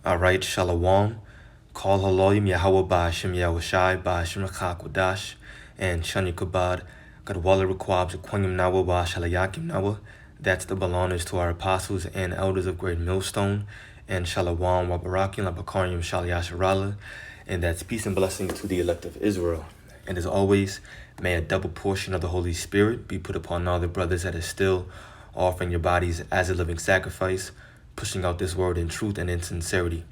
All right, Shalom. Call Haloyim Yahweh Ba'ashem Yahushai Ba'ashem Chak and Shani Kabad. Gadwala Requabs Aquanium Nawa Ba'ashalayakim Nawa. That's the belongers to our apostles and elders of Great Millstone. And Shalom Wabarakim Labakarium Shalayasharala. And that's peace and blessings to the elect of Israel. And as always, may a double portion of the Holy Spirit be put upon all the brothers that are still offering your bodies as a living sacrifice, pushing out this word in truth and in sincerity.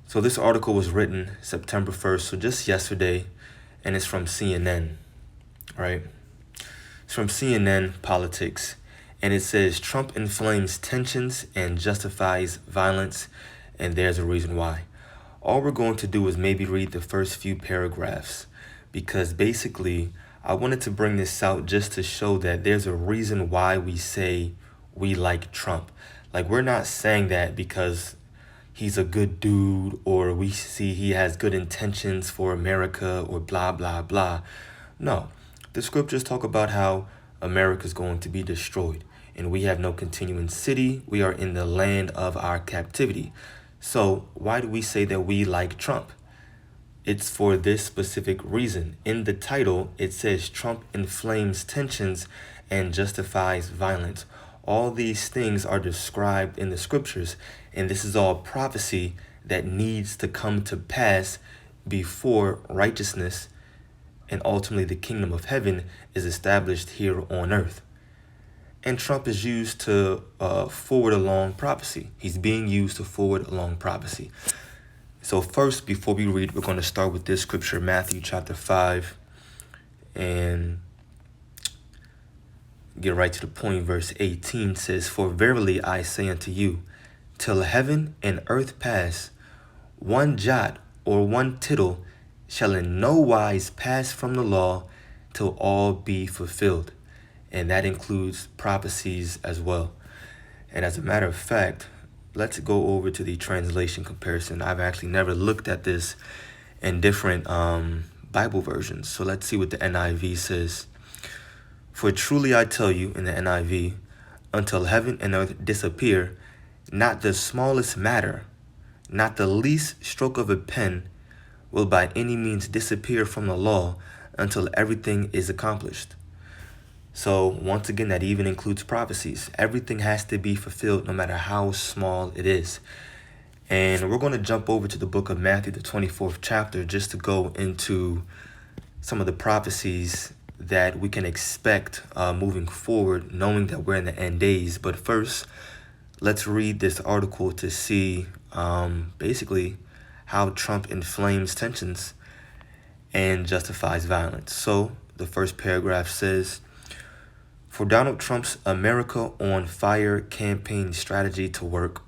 So this article was written September 1st, so just yesterday, and it's from CNN, right? It's from CNN Politics, and it says, Trump inflames tensions and justifies violence, and there's a reason why. All we're going to do is maybe read the first few paragraphs, because basically, I wanted to bring this out just to show that there's a reason why we say we like Trump. Like, we're not saying that because he's a good dude or we see he has good intentions for America or blah, blah, blah. No, the scriptures talk about how America's going to be destroyed and we have no continuing city. We are in the land of our captivity. So why do we say that we like Trump? It's for this specific reason. In the title, it says Trump inflames tensions and justifies violence. All these things are described in the scriptures, and this is all prophecy that needs to come to pass before righteousness and ultimately the kingdom of heaven is established here on earth. And Trump is used to forward along prophecy. He's being used to forward along prophecy. So first, before we read, we're going to start with this scripture, Matthew chapter 5, and get right to the point. Verse 18 says, For verily I say unto you, till heaven and earth pass, one jot or one tittle shall in no wise pass from the law till all be fulfilled. And that includes prophecies as well. And as a matter of fact, let's go over to the translation comparison. I've actually never looked at this in different Bible versions. So let's see what the NIV says. For truly I tell you, in the NIV, until heaven and earth disappear, not the smallest matter, not the least stroke of a pen will by any means disappear from the law until everything is accomplished. So once again, that even includes prophecies. Everything has to be fulfilled no matter how small it is. And we're going to jump over to the book of Matthew, the 24th chapter, just to go into some of the prophecies that we can expect moving forward, knowing that we're in the end days. But first, let's read this article to see basically how Trump inflames tensions and justifies violence. So the first paragraph says, for Donald Trump's America on Fire campaign strategy to work,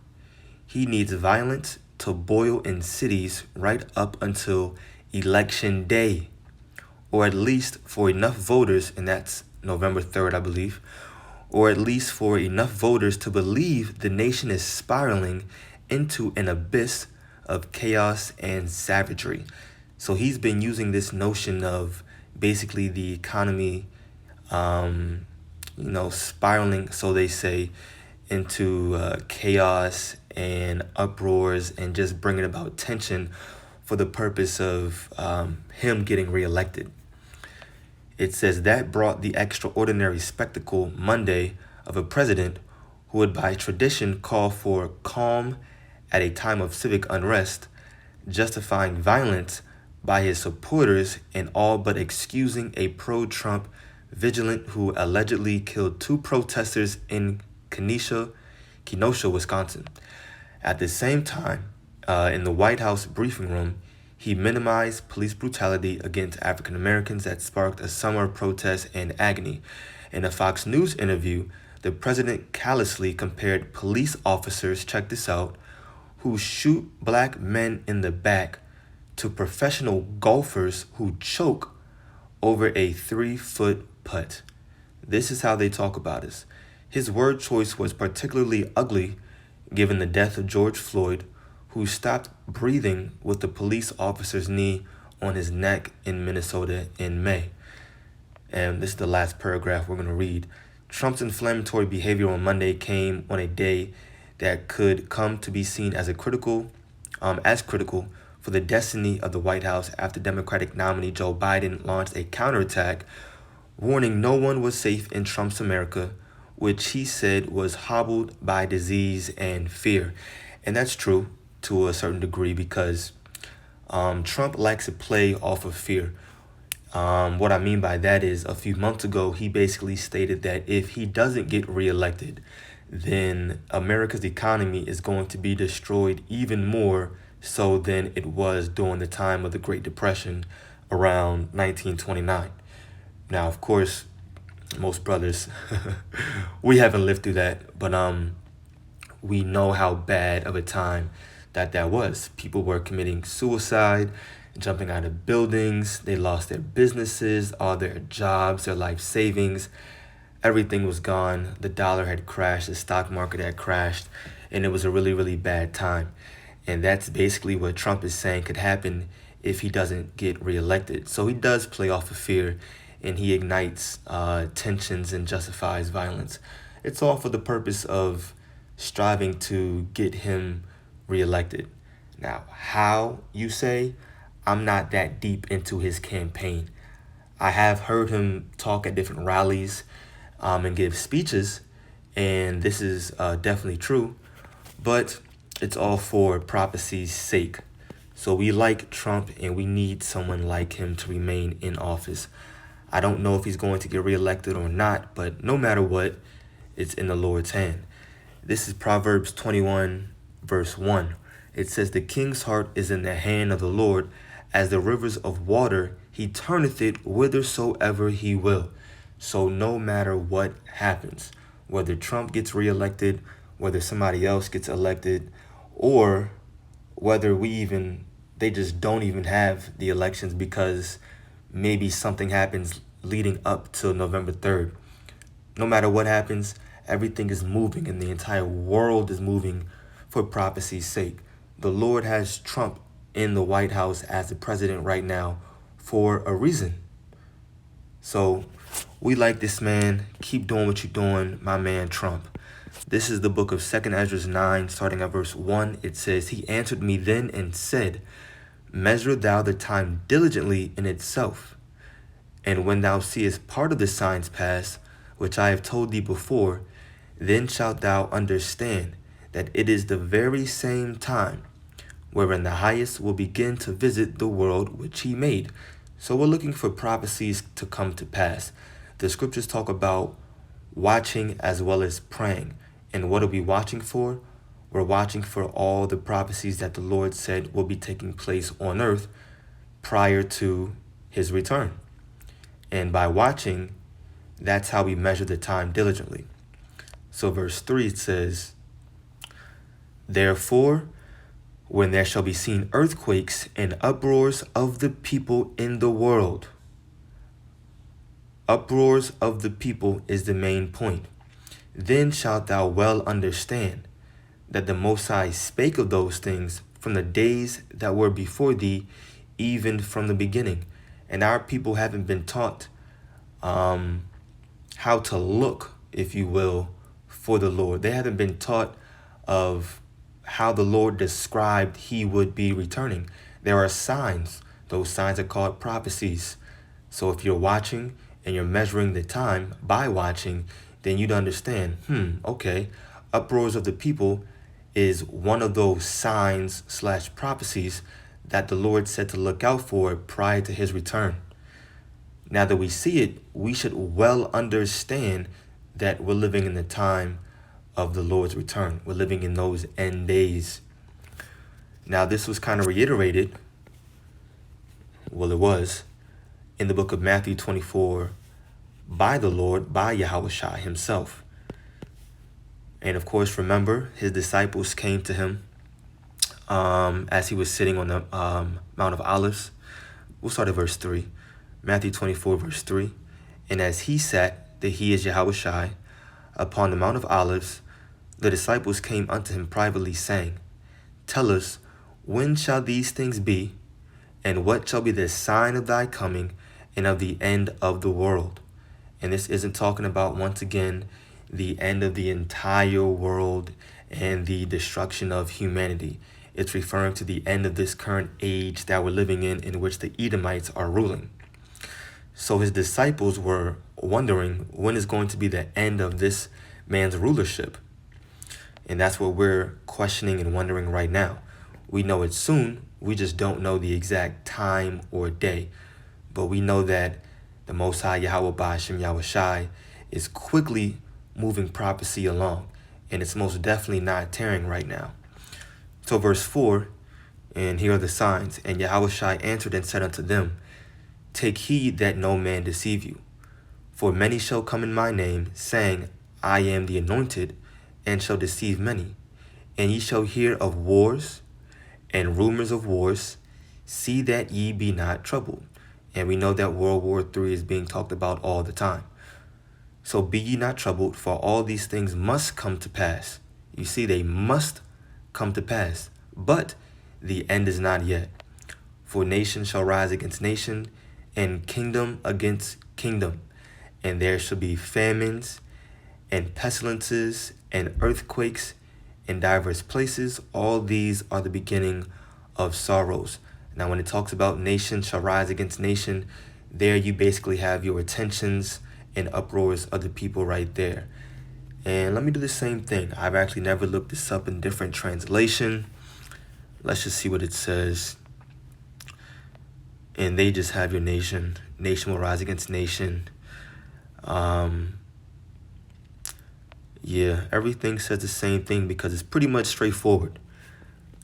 he needs violence to boil in cities right up until Election Day, or at least for enough voters, and that's November 3rd, I believe, or at least for enough voters to believe the nation is spiraling into an abyss of chaos and savagery. So he's been using this notion of basically the economy, spiraling, so they say, into chaos and uproars and just bringing about tension for the purpose of him getting reelected. It says that brought the extraordinary spectacle Monday of a president who would by tradition call for calm at a time of civic unrest, justifying violence by his supporters and all but excusing a pro-Trump vigilant who allegedly killed 2 protesters in Kenosha, Wisconsin. At the same time, in the White House briefing room, he minimized police brutality against African Americans that sparked a summer of protest and agony. In a Fox News interview, the president callously compared police officers, check this out, who shoot black men in the back to professional golfers who choke over a 3-foot putt. This is how they talk about us. His word choice was particularly ugly given the death of George Floyd, who stopped breathing with the police officer's knee on his neck in Minnesota in May. And this is the last paragraph we're going to read. Trump's inflammatory behavior on Monday came on a day that could come to be seen as critical for the destiny of the White House after Democratic nominee Joe Biden launched a counterattack, warning no one was safe in Trump's America, which he said was hobbled by disease and fear. And that's true to a certain degree because Trump likes to play off of fear. What I mean by that is a few months ago, he basically stated that if he doesn't get reelected, then America's economy is going to be destroyed even more so than it was during the time of the Great Depression around 1929. Now, of course, most brothers, we haven't lived through that, but we know how bad of a time that was. People were committing suicide, jumping out of buildings. They lost their businesses, all their jobs, their life savings. Everything was gone. The dollar had crashed. The stock market had crashed. And it was a really, really bad time. And that's basically what Trump is saying could happen if he doesn't get reelected. So he does play off of fear, and he ignites tensions and justifies violence. It's all for the purpose of striving to get him reelected. Now, how, you say? I'm not that deep into his campaign. I have heard him talk at different rallies and give speeches, and this is definitely true, but it's all for prophecy's sake. So we like Trump, and we need someone like him to remain in office. I don't know if he's going to get reelected or not, but no matter what, it's in the Lord's hand. This is Proverbs 21, verse 1. It says, "The king's heart is in the hand of the Lord, as the rivers of water, he turneth it whithersoever he will." So no matter what happens, whether Trump gets reelected, whether somebody else gets elected, or whether they just don't even have the elections because maybe something happens leading up to November 3rd. No matter what happens, everything is moving and the entire world is moving for prophecy's sake. The Lord has Trump in the White House as the president right now for a reason. So we like this man. Keep doing what you're doing, my man Trump. This is the book of 2 Esdras 9, starting at verse 1. It says, "He answered me then and said, Measure thou the time diligently in itself. And when thou seest part of the signs pass, which I have told thee before, then shalt thou understand that it is the very same time wherein the highest will begin to visit the world which he made." So we're looking for prophecies to come to pass. The scriptures talk about watching as well as praying. And what are we watching for? We're watching for all the prophecies that the Lord said will be taking place on earth prior to his return. And by watching, that's how we measure the time diligently. So verse 3, it says, "Therefore, when there shall be seen earthquakes and uproars of the people in the world." Uproars of the people is the main point. "Then shalt thou well understand that the Most High spake of those things from the days that were before thee, even from the beginning." And our people haven't been taught how to look, if you will, for the Lord. They haven't been taught of how the Lord described he would be returning. There are signs. Those signs are called prophecies. So if you're watching and you're measuring the time by watching, then you'd understand, okay, uproars of the people is one of those signs / prophecies that the Lord said to look out for prior to his return. Now that we see it, we should well understand that we're living in the time of the Lord's return. We're living in those end days. Now, this was kind of reiterated, well, it was, in the book of Matthew 24 by the Lord, by Yahushua himself. And of course, remember, his disciples came to him as he was sitting on the Mount of Olives. We'll start at verse 3. Matthew 24, verse 3. "And as he sat, that he is Yahushua, upon the Mount of Olives, the disciples came unto him privately, saying, Tell us, when shall these things be? And what shall be the sign of thy coming and of the end of the world?" And this isn't talking about, once again, the end of the entire world and the destruction of humanity. It's referring to the end of this current age that we're living in which the Edomites are ruling. So his disciples were wondering when is going to be the end of this man's rulership. And that's what we're questioning and wondering right now. We know it's soon, we just don't know the exact time or day. But we know that the Most High Yahweh Ba'ashem Yahushai is quickly moving prophecy along, and it's most definitely not tearing right now. So verse 4, and here are the signs. And Yahushai answered and said unto them, Take heed that no man deceive you. For many shall come in my name, saying, I am the anointed, and shall deceive many. And ye shall hear of wars and rumors of wars. See that ye be not troubled. And we know that World War III is being talked about all the time. So be ye not troubled, for all these things must come to pass. You see, they must come to pass. But the end is not yet. For nation shall rise against nation, and kingdom against kingdom. And there shall be famines, and pestilences, and earthquakes, in diverse places. All these are the beginning of sorrows. Now, when it talks about nation shall rise against nation, there you basically have your attentions and uproars of the people right there. And let me do the same thing. I've actually never looked this up in different translation. Let's just see what it says. And they just have your nation. Nation will rise against nation. Yeah, everything says the same thing because it's pretty much straightforward.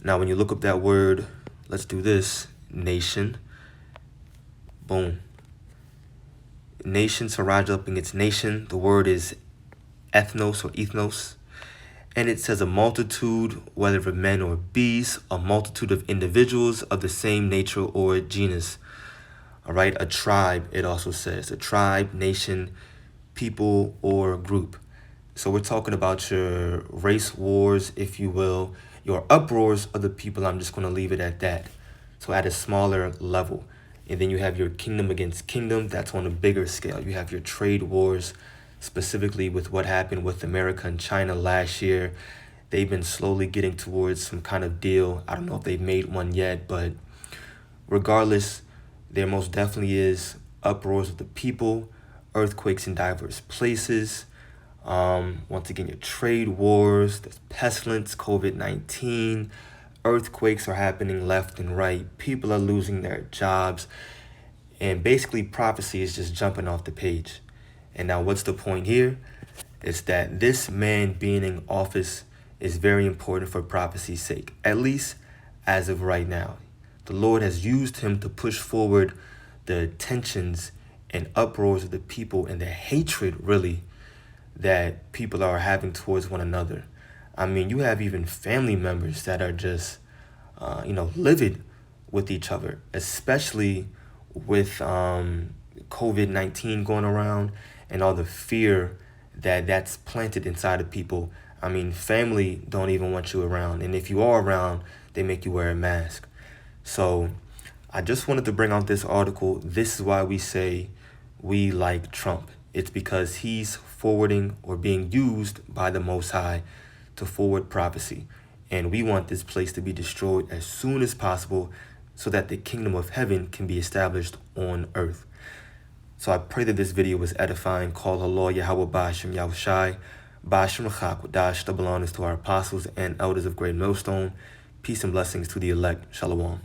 Now, when you look up that word, let's do this. Nation. Boom. Nation shall rise up against nation. The word is ethnos or ethnos. And it says a multitude, whether of men or beasts, a multitude of individuals of the same nature or genus. All right, a tribe, it also says. A tribe, nation, people, or group. So we're talking about your race wars, if you will, your uproars of the people. I'm just going to leave it at that. So at a smaller level. And then you have your kingdom against kingdom. That's on a bigger scale. You have your trade wars, specifically with what happened with America and China last year. They've been slowly getting towards some kind of deal. I don't know if they've made one yet, but regardless, there most definitely is uproars of the people, earthquakes in diverse places. Once again, your trade wars, there's pestilence, COVID-19, earthquakes are happening left and right. People are losing their jobs. And basically, prophecy is just jumping off the page. And now what's the point here? It's that this man being in office is very important for prophecy's sake, at least as of right now. The Lord has used him to push forward the tensions and uproars of the people and the hatred, really, that people are having towards one another. I mean, you have even family members that are just, livid with each other, especially with COVID-19 going around and all the fear that's planted inside of people. I mean, family don't even want you around. And if you are around, they make you wear a mask. So I just wanted to bring out this article. This is why we say we like Trump. It's because he's forwarding or being used by the Most High to forward prophecy. And we want this place to be destroyed as soon as possible so that the kingdom of heaven can be established on earth. So I pray that this video was edifying. Call Allah Yahweh Ba'ashem Yahushai. Ba'ashem L'chakwadash. Double honors to our apostles and elders of Great Millstone. Peace and blessings to the elect. Shalom.